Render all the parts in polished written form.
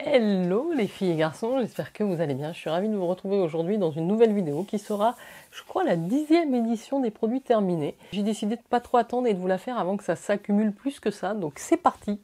Hello les filles et garçons, j'espère que vous allez bien. Je suis ravie de vous retrouver aujourd'hui dans une nouvelle vidéo qui sera, je crois, la 10e édition des produits terminés. J'ai décidé de pas trop attendre et de vous la faire avant que ça s'accumule plus que ça, donc c'est parti.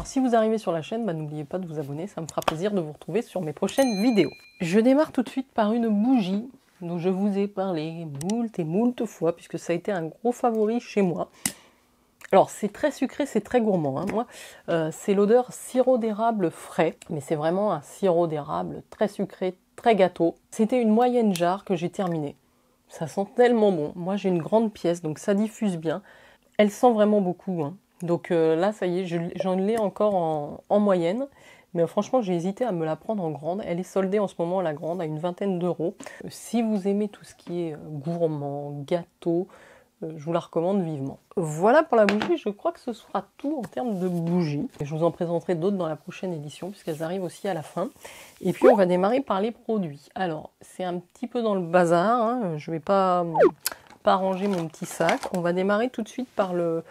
Si vous arrivez sur la chaîne, n'oubliez pas de vous abonner, ça me fera plaisir de vous retrouver sur mes prochaines vidéos. Je démarre tout de suite par une bougie dont je vous ai parlé moult et moult fois, puisque ça a été un gros favori chez moi. Alors c'est très sucré, c'est très gourmand, hein. Moi, c'est l'odeur sirop d'érable frais, mais c'est vraiment un sirop d'érable très sucré, très gâteau. C'était une moyenne jarre que j'ai terminée. Ça sent tellement bon. Moi j'ai une grande pièce, donc ça diffuse bien. Elle sent vraiment beaucoup, hein. Donc là, ça y est, j'en ai encore en moyenne. Mais franchement, j'ai hésité à me la prendre en grande. Elle est soldée en ce moment, la grande, à une vingtaine d'euros. Si vous aimez tout ce qui est gourmand, gâteau, je vous la recommande vivement. Voilà pour la bougie, je crois que ce sera tout en termes de bougies. Je vous en présenterai d'autres dans la prochaine édition, puisqu'elles arrivent aussi à la fin. Et puis on va démarrer par les produits. Alors, c'est un petit peu dans le bazar, hein. Je ne vais pas ranger mon petit sac. On va démarrer tout de suite par le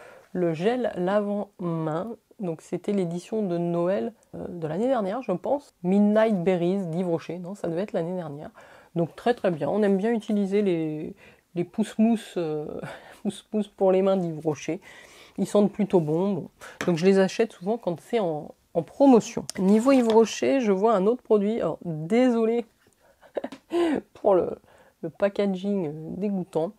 gel lavant-main. Donc c'était l'édition de Noël de l'année dernière, je pense. Midnight Berries d'Yves Rocher. Non, ça devait être l'année dernière. Donc très très bien. On aime bien utiliser les pousse-mousse pour les mains d'Yves Rocher. Ils sentent plutôt bon. Donc je les achète souvent quand c'est en promotion. Niveau Yves Rocher, je vois un autre produit. Alors désolé pour le packaging dégoûtant.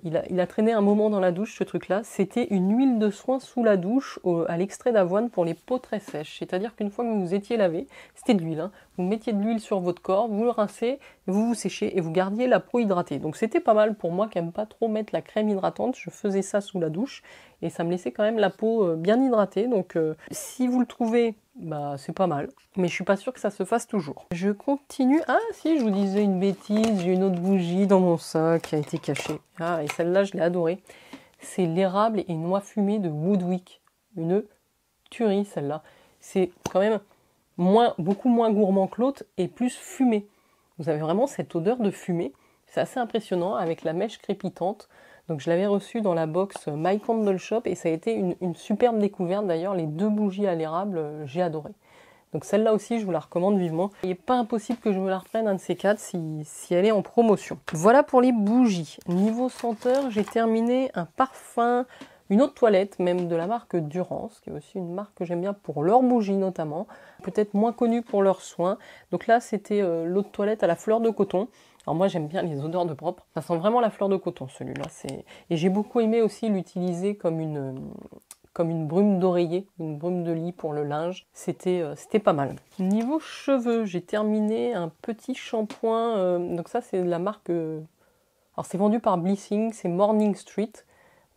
Il a traîné un moment dans la douche, ce truc-là. C'était une huile de soin sous la douche à l'extrait d'avoine pour les peaux très sèches. C'est-à-dire qu'une fois que vous vous étiez lavé, c'était de l'huile, hein. Vous mettiez de l'huile sur votre corps, vous le rincez, vous vous séchez et vous gardiez la peau hydratée. Donc c'était pas mal pour moi qui n'aime pas trop mettre la crème hydratante. Je faisais ça sous la douche et ça me laissait quand même la peau bien hydratée. Donc si vous le trouvez, c'est pas mal. Mais je suis pas sûre que ça se fasse toujours. Je continue. Ah si, je vous disais une bêtise, j'ai une autre bougie dans mon sac qui a été cachée. Ah, et celle-là, je l'ai adorée. C'est l'érable et noix fumée de Woodwick. Une tuerie, celle-là. C'est quand même beaucoup moins gourmand que l'autre et plus fumé. Vous avez vraiment cette odeur de fumée. C'est assez impressionnant avec la mèche crépitante. Donc je l'avais reçue dans la box My Candle Shop et ça a été une superbe découverte. D'ailleurs, les deux bougies à l'érable, j'ai adoré. Donc celle-là aussi, je vous la recommande vivement. Il n'est pas impossible que je me la reprenne un de ces quatre si elle est en promotion. Voilà pour les bougies. Niveau senteur, j'ai terminé un parfum, une eau de toilette, même de la marque Durance, qui est aussi une marque que j'aime bien pour leurs bougies notamment. Peut-être moins connue pour leurs soins. Donc là, c'était l'eau de toilette à la fleur de coton. Alors moi, j'aime bien les odeurs de propre. Ça sent vraiment la fleur de coton, celui-là. Et j'ai beaucoup aimé aussi l'utiliser comme une brume d'oreiller, une brume de lit pour le linge. C'était pas mal. Niveau cheveux, j'ai terminé un petit shampoing. Donc ça, c'est de la marque... alors c'est vendu par Blissing, c'est Morning Street.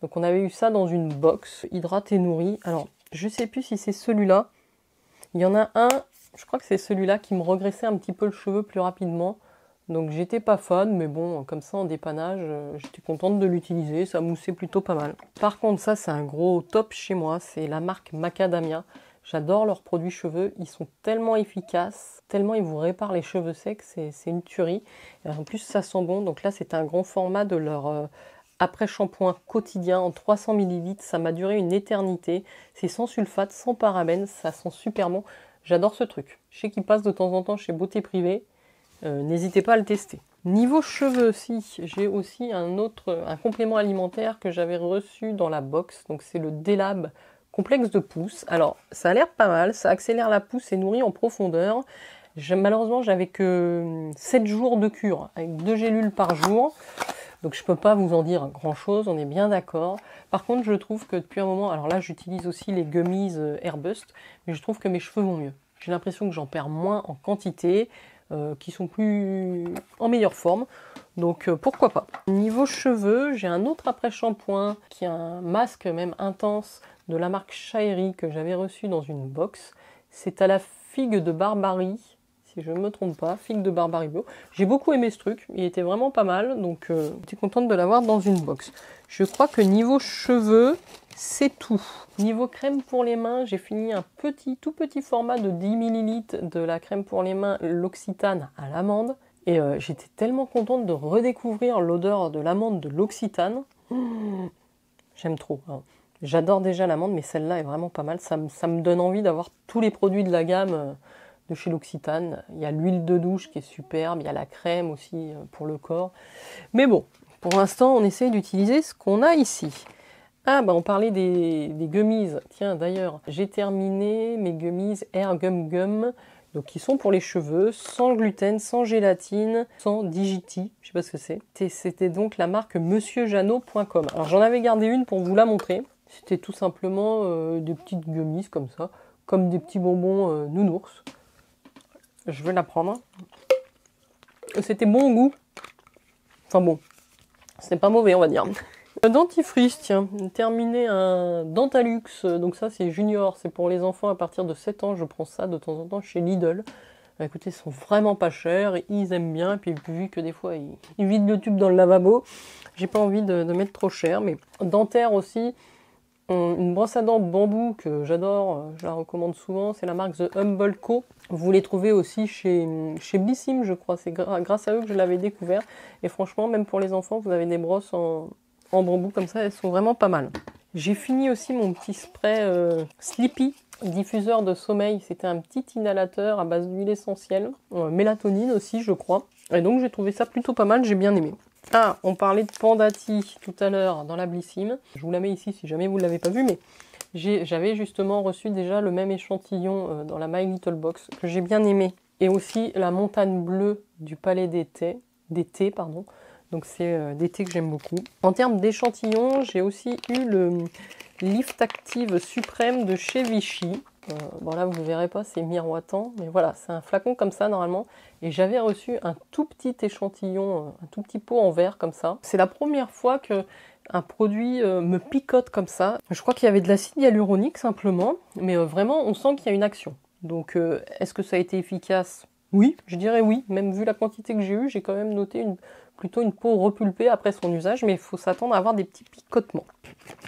Donc on avait eu ça dans une box, hydrate et nourri. Alors, je sais plus si c'est celui-là. Il y en a un, je crois que c'est celui-là qui me regraissait un petit peu le cheveu plus rapidement. Donc j'étais pas fan, mais bon, comme ça en dépannage, j'étais contente de l'utiliser, ça moussait plutôt pas mal. Par contre, ça c'est un gros top chez moi, c'est la marque Macadamia. J'adore leurs produits cheveux, ils sont tellement efficaces, tellement ils vous réparent les cheveux secs, c'est une tuerie. Et en plus ça sent bon, donc là c'est un grand format de leur après-shampoing quotidien en 300 ml, ça m'a duré une éternité. C'est sans sulfate, sans parabènes, ça sent super bon. J'adore ce truc. Je sais qu'il passe de temps en temps chez Beauté Privée. N'hésitez pas à le tester. Niveau cheveux, si, j'ai aussi un complément alimentaire que j'avais reçu dans la box. Donc c'est le Delab complexe de pousse. Alors ça a l'air pas mal, ça accélère la pousse et nourrit en profondeur. Malheureusement, j'avais que 7 jours de cure avec 2 gélules par jour. Donc je peux pas vous en dire grand chose, on est bien d'accord. Par contre, je trouve que depuis un moment, alors là j'utilise aussi les gummies Airbust, mais je trouve que mes cheveux vont mieux. J'ai l'impression que j'en perds moins en quantité. Qui sont plus en meilleure forme, donc pourquoi pas. Niveau cheveux, j'ai un autre après-shampoing qui est un masque même intense de la marque Shaeri que j'avais reçu dans une box. C'est à la figue de Barbarie, si je ne me trompe pas, figue de Barbarie bio. J'ai beaucoup aimé ce truc, il était vraiment pas mal, donc j'étais contente de l'avoir dans une box. Je crois que niveau cheveux, c'est tout. Niveau crème pour les mains, j'ai fini un tout petit format de 10 ml de la crème pour les mains L'Occitane à l'amande. Et j'étais tellement contente de redécouvrir l'odeur de l'amande de l'Occitane. J'aime trop, hein. J'adore déjà l'amande, mais celle-là est vraiment pas mal. Ça me donne envie d'avoir tous les produits de la gamme de chez l'Occitane. Il y a l'huile de douche qui est superbe, il y a la crème aussi pour le corps. Mais bon, pour l'instant, on essaye d'utiliser ce qu'on a ici. Ah, bah on parlait des gummies. Tiens, d'ailleurs, j'ai terminé mes gummies Air Gum Gum, donc qui sont pour les cheveux, sans gluten, sans gélatine, sans digiti, je sais pas ce que c'est. C'était donc la marque monsieurjeannot.com. Alors j'en avais gardé une pour vous la montrer. C'était tout simplement des petites gummies comme ça, comme des petits bonbons nounours. Je vais la prendre. C'était bon au goût. Enfin bon, c'est pas mauvais on va dire. Dentifrice, tiens, terminé un Dentalux, donc ça c'est junior, c'est pour les enfants à partir de 7 ans, je prends ça de temps en temps chez Lidl. Bah, écoutez, ils sont vraiment pas chers, ils aiment bien, et puis vu que des fois ils vident le tube dans le lavabo, j'ai pas envie de mettre trop cher, mais dentaire aussi, une brosse à dents bambou que j'adore, je la recommande souvent, c'est la marque The Humble Co. Vous les trouvez aussi chez Blissim, je crois, c'est grâce à eux que je l'avais découvert, et franchement, même pour les enfants, vous avez des brosses en bambou comme ça, elles sont vraiment pas mal. J'ai fini aussi mon petit spray Sleepy, diffuseur de sommeil. C'était un petit inhalateur à base d'huile essentielle, mélatonine aussi je crois. Et donc j'ai trouvé ça plutôt pas mal, j'ai bien aimé. Ah, on parlait de Pandati tout à l'heure dans la Blissim. Je vous la mets ici si jamais vous ne l'avez pas vu, mais j'avais justement reçu déjà le même échantillon dans la My Little Box que j'ai bien aimé. Et aussi la montagne bleue du Palais d'été, pardon. Donc c'est des thés que j'aime beaucoup. En termes d'échantillons, j'ai aussi eu le Lift Active Suprême de chez Vichy. Bon là vous ne verrez pas, c'est miroitant, mais voilà, c'est un flacon comme ça normalement. Et j'avais reçu un tout petit échantillon, un tout petit pot en verre comme ça. C'est la première fois que un produit me picote comme ça. Je crois qu'il y avait de l'acide hyaluronique simplement, mais vraiment on sent qu'il y a une action. Donc est-ce que ça a été efficace? Oui, je dirais oui. Même vu la quantité que j'ai eue, j'ai quand même noté plutôt une peau repulpée après son usage, mais il faut s'attendre à avoir des petits picotements.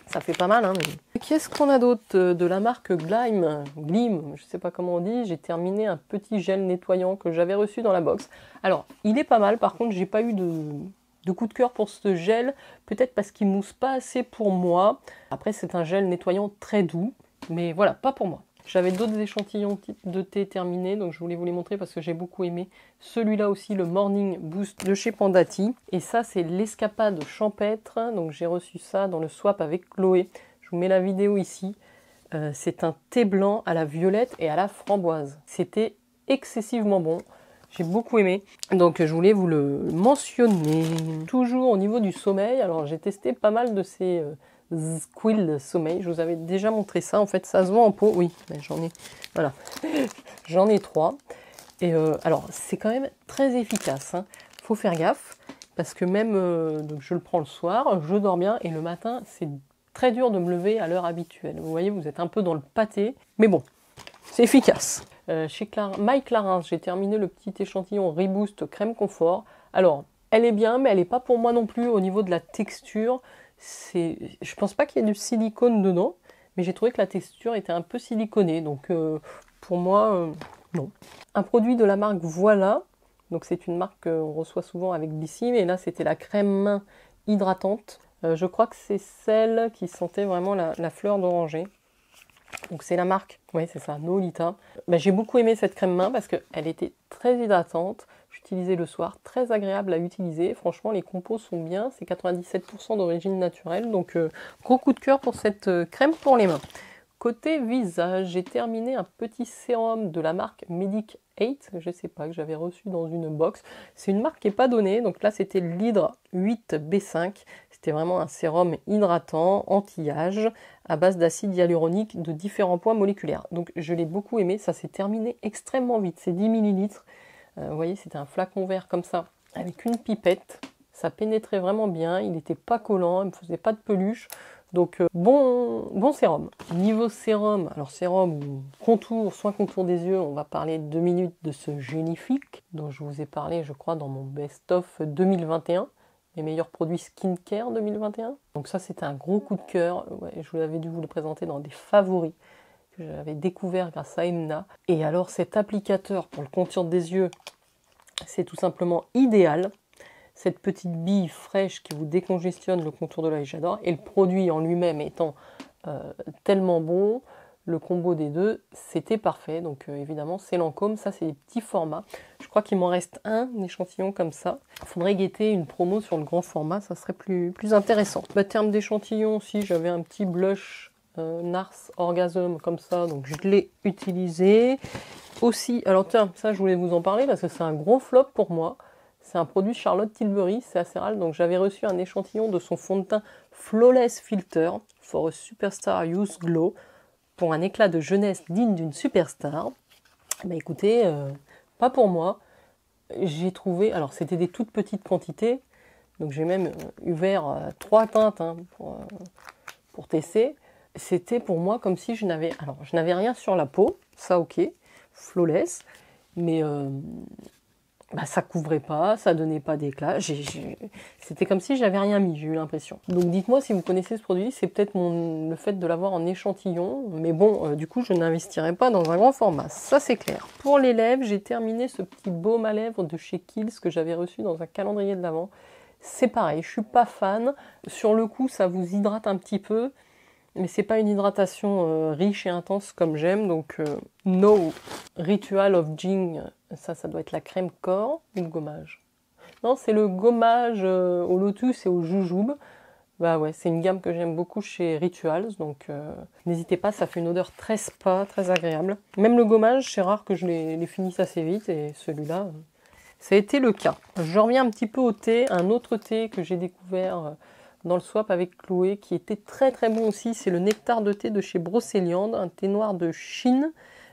Ça fait pas mal, hein. Mais... Qu'est-ce qu'on a d'autre de la marque Glim, je sais pas comment on dit. J'ai terminé un petit gel nettoyant que j'avais reçu dans la box. Alors, il est pas mal, par contre, j'ai pas eu de coup de cœur pour ce gel, peut-être parce qu'il mousse pas assez pour moi. Après, c'est un gel nettoyant très doux, mais voilà, pas pour moi. J'avais d'autres échantillons de thé terminés, donc je voulais vous les montrer parce que j'ai beaucoup aimé. Celui-là aussi, le Morning Boost de chez Pandati. Et ça, c'est l'escapade champêtre. Donc j'ai reçu ça dans le swap avec Chloé. Je vous mets la vidéo ici. C'est un thé blanc à la violette et à la framboise. C'était excessivement bon. J'ai beaucoup aimé. Donc je voulais vous le mentionner. Toujours au niveau du sommeil, alors j'ai testé pas mal de ces... Squill sommeil, je vous avais déjà montré ça, en fait ça se vend en pot, oui, j'en ai, voilà, j'en ai 3, et alors c'est quand même très efficace, hein. Faut faire gaffe, parce que même, donc je le prends le soir, je dors bien, et le matin c'est très dur de me lever à l'heure habituelle, vous voyez, vous êtes un peu dans le pâté, mais bon, c'est efficace. Chez My Clarins, j'ai terminé le petit échantillon Reboost crème confort, alors elle est bien, mais elle n'est pas pour moi non plus au niveau de la texture. Je pense pas qu'il y ait du silicone dedans, mais j'ai trouvé que la texture était un peu siliconée, donc pour moi, non. Un produit de la marque Voilà, donc c'est une marque qu'on reçoit souvent avec Blissim, et là c'était la crème main hydratante. Je crois que c'est celle qui sentait vraiment la fleur d'oranger. Donc c'est la marque, oui c'est ça, Nolita. J'ai beaucoup aimé cette crème main parce qu'elle était très hydratante. J'utilisais le soir, très agréable à utiliser. Franchement, les compos sont bien. C'est 97% d'origine naturelle. Donc, gros coup de cœur pour cette crème pour les mains. Côté visage, j'ai terminé un petit sérum de la marque Medic 8. Je ne sais pas, que j'avais reçu dans une box. C'est une marque qui n'est pas donnée. Donc là, c'était l'Hydra 8 B5. C'était vraiment un sérum hydratant, anti-âge, à base d'acide hyaluronique de différents poids moléculaires. Donc, je l'ai beaucoup aimé. Ça s'est terminé extrêmement vite. C'est 10 ml. Vous voyez, c'était un flacon vert comme ça, avec une pipette. Ça pénétrait vraiment bien, il n'était pas collant, il ne me faisait pas de peluche. Donc bon sérum. Niveau sérum, alors sérum ou contour, soin contour des yeux, on va parler 2 minutes de ce Génifique, dont je vous ai parlé, je crois, dans mon best-of 2021. Mes meilleurs produits skincare 2021. Donc ça, c'était un gros coup de cœur. Ouais, je vous avais dû vous le présenter dans des favoris. J'avais découvert grâce à Emna. Et alors cet applicateur pour le contour des yeux, C'est tout simplement idéal. Cette petite bille fraîche qui vous décongestionne le contour de l'œil, j'adore. Et le produit en lui-même étant tellement bon, le combo des deux, c'était parfait. Donc évidemment, c'est Lancôme. Ça, c'est des petits formats. Je crois qu'il m'en reste un échantillon comme ça. Il faudrait guetter une promo sur le grand format. Ça serait plus intéressant. En termes d'échantillon aussi, j'avais un petit blush Nars Orgasm comme ça. Donc je l'ai utilisé. Aussi, alors tiens, ça, je voulais vous en parler parce que c'est un gros flop pour moi. C'est un produit Charlotte Tilbury, c'est assez rare. Donc j'avais reçu un échantillon de son fond de teint Flawless Filter for a Superstar Youth Glow pour un éclat de jeunesse digne d'une superstar. Bah écoutez, pas pour moi. J'ai trouvé, alors c'était des toutes petites quantités, donc j'ai même eu vers 3 teintes pour tester. C'était pour moi comme si je n'avais rien sur la peau, ça ok, flawless, mais bah, ça couvrait pas, ça donnait pas d'éclat. C'était comme si j'avais rien mis, j'ai eu l'impression. Donc dites-moi si vous connaissez ce produit, c'est peut-être le fait de l'avoir en échantillon, mais bon, du coup je n'investirai pas dans un grand format, ça c'est clair. Pour les lèvres, j'ai terminé ce petit baume à lèvres de chez Kiehl's que j'avais reçu dans un calendrier de l'Avent. C'est pareil, je suis pas fan. Sur le coup, ça vous hydrate un petit peu, mais c'est pas une hydratation riche et intense comme j'aime, donc No Ritual of Jing, ça doit être la crème corps ou le gommage. Non, c'est le gommage au lotus et au jujube. Bah ouais, c'est une gamme que j'aime beaucoup chez Rituals, donc n'hésitez pas, ça fait une odeur très spa, très agréable. Même le gommage, c'est rare que je les finisse assez vite, et celui-là, ça a été le cas. Je reviens un petit peu au thé, un autre thé que j'ai découvert dans le swap avec Chloé, qui était très très bon aussi, c'est le nectar de thé de chez Brocéliande, un thé noir de Chine,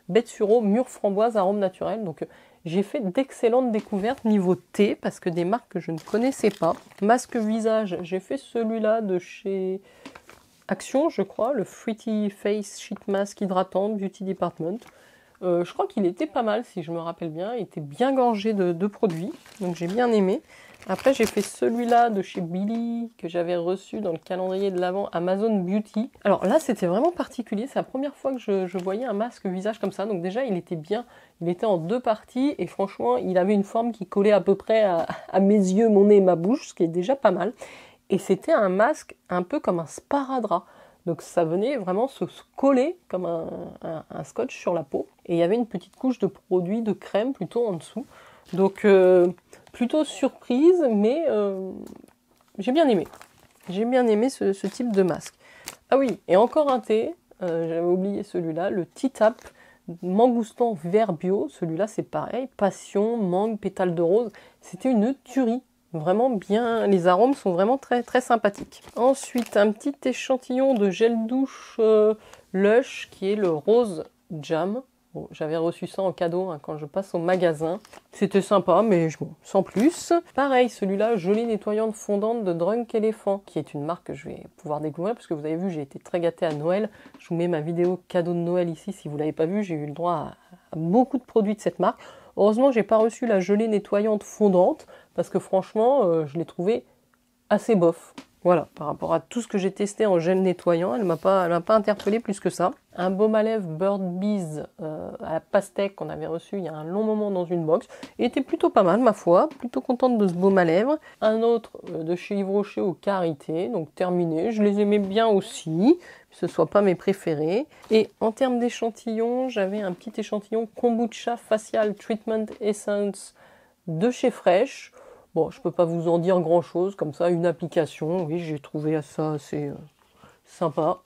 bête sureau, mûre framboise, arôme naturel. Donc j'ai fait d'excellentes découvertes niveau thé, parce que des marques que je ne connaissais pas. Masque visage, j'ai fait celui-là de chez Action, je crois, le Fruity Face Sheet Mask hydratant Beauty Department. Je crois qu'il était pas mal, si je me rappelle bien, il était bien gorgé de produits, donc j'ai bien aimé. Après, j'ai fait celui-là de chez Billy, que j'avais reçu dans le calendrier de l'Avent Amazon Beauty. Alors là, c'était vraiment particulier. C'est la première fois que je voyais un masque visage comme ça. Donc déjà, il était bien. Il était en 2 parties. Et franchement, il avait une forme qui collait à peu près à mes yeux, mon nez et ma bouche, ce qui est déjà pas mal. Et c'était un masque un peu comme un sparadrap. Donc ça venait vraiment se coller comme un scotch sur la peau. Et il y avait une petite couche de produit, de crème plutôt en dessous. Donc plutôt surprise, mais j'ai bien aimé. J'ai bien aimé ce type de masque. Ah oui, et encore un thé, j'avais oublié celui-là, le Tea Tap Mangoustan Vert Bio. Celui-là c'est pareil, passion, mangue, pétale de rose. C'était une tuerie. Vraiment bien, les arômes sont vraiment très très sympathiques. Ensuite, un petit échantillon de gel douche Lush qui est le Rose Jam. Bon, j'avais reçu ça en cadeau quand je passe au magasin. C'était sympa, mais bon, sans plus. Pareil, celui-là, jolie nettoyante fondante de Drunk Elephant, qui est une marque que je vais pouvoir découvrir, parce que vous avez vu, j'ai été très gâtée à Noël. Je vous mets ma vidéo cadeau de Noël ici, si vous ne l'avez pas vu. J'ai eu le droit à beaucoup de produits de cette marque. Heureusement, j'ai pas reçu la gelée nettoyante fondante, parce que franchement, je l'ai trouvée assez bof. Voilà, par rapport à tout ce que j'ai testé en gel nettoyant, elle m'a pas interpellé plus que ça. Un baume à lèvres Bird Bees à la pastèque qu'on avait reçu il y a un long moment dans une box. Il était plutôt pas mal, ma foi, plutôt contente de ce baume à lèvres. Un autre de chez Yves Rocher au Karité, donc terminé. Je les aimais bien aussi, que ce soit pas mes préférés. Et en termes d'échantillons, j'avais un petit échantillon Kombucha Facial Treatment Essence de chez Fresh. Bon, je peux pas vous en dire grand chose, comme ça, une application, oui, j'ai trouvé ça assez sympa,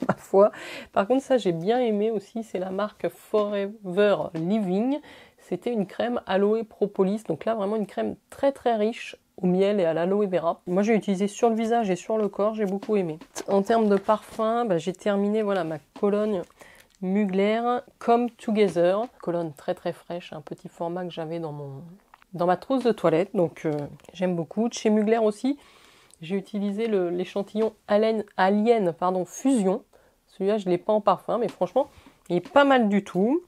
ma foi. Par contre, ça, j'ai bien aimé aussi, c'est la marque Forever Living. C'était une crème aloe propolis, donc là, vraiment une crème très très riche au miel et à l'aloe vera. Moi, j'ai utilisé sur le visage et sur le corps, j'ai beaucoup aimé. En termes de parfum, j'ai terminé, voilà, ma Cologne Mugler Come Together. Cologne très très fraîche, un petit format que j'avais dans ma trousse de toilette, donc j'aime beaucoup. Chez Mugler aussi, j'ai utilisé l'échantillon Alien Fusion. Celui-là, je ne l'ai pas en parfum, mais franchement, il est pas mal du tout.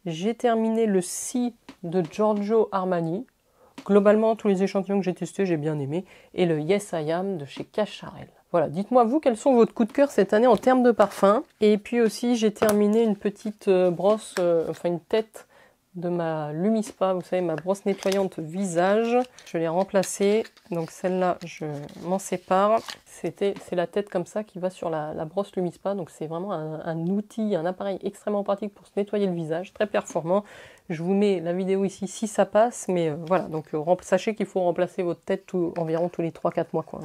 J'ai terminé le Si de Giorgio Armani. Globalement, tous les échantillons que j'ai testés, j'ai bien aimé. Et le Yes I Am de chez Cacharel. Voilà, dites-moi vous, quels sont vos coups de cœur cette année en termes de parfum. Et puis aussi, j'ai terminé une petite brosse, enfin une tête de ma Lumispa, vous savez, ma brosse nettoyante visage. Je l'ai remplacée, donc celle-là, je m'en sépare. C'est la tête comme ça qui va sur la brosse Lumispa, donc c'est vraiment un outil, un appareil extrêmement pratique pour se nettoyer le visage, très performant. Je vous mets la vidéo ici si ça passe, mais voilà, donc sachez qu'il faut remplacer votre tête environ tous les 3-4 mois, quoi.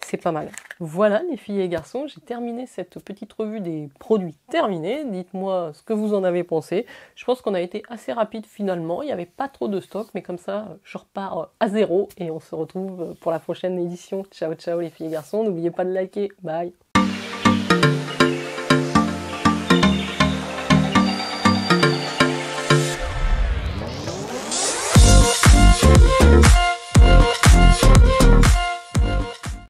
C'est pas mal. Voilà les filles et garçons, j'ai terminé cette petite revue des produits terminés. Dites-moi ce que vous en avez pensé. Je pense qu'on a été assez rapide finalement, il n'y avait pas trop de stock, mais comme ça je repars à zéro et on se retrouve pour la prochaine édition. Ciao ciao les filles et garçons, n'oubliez pas de liker, bye.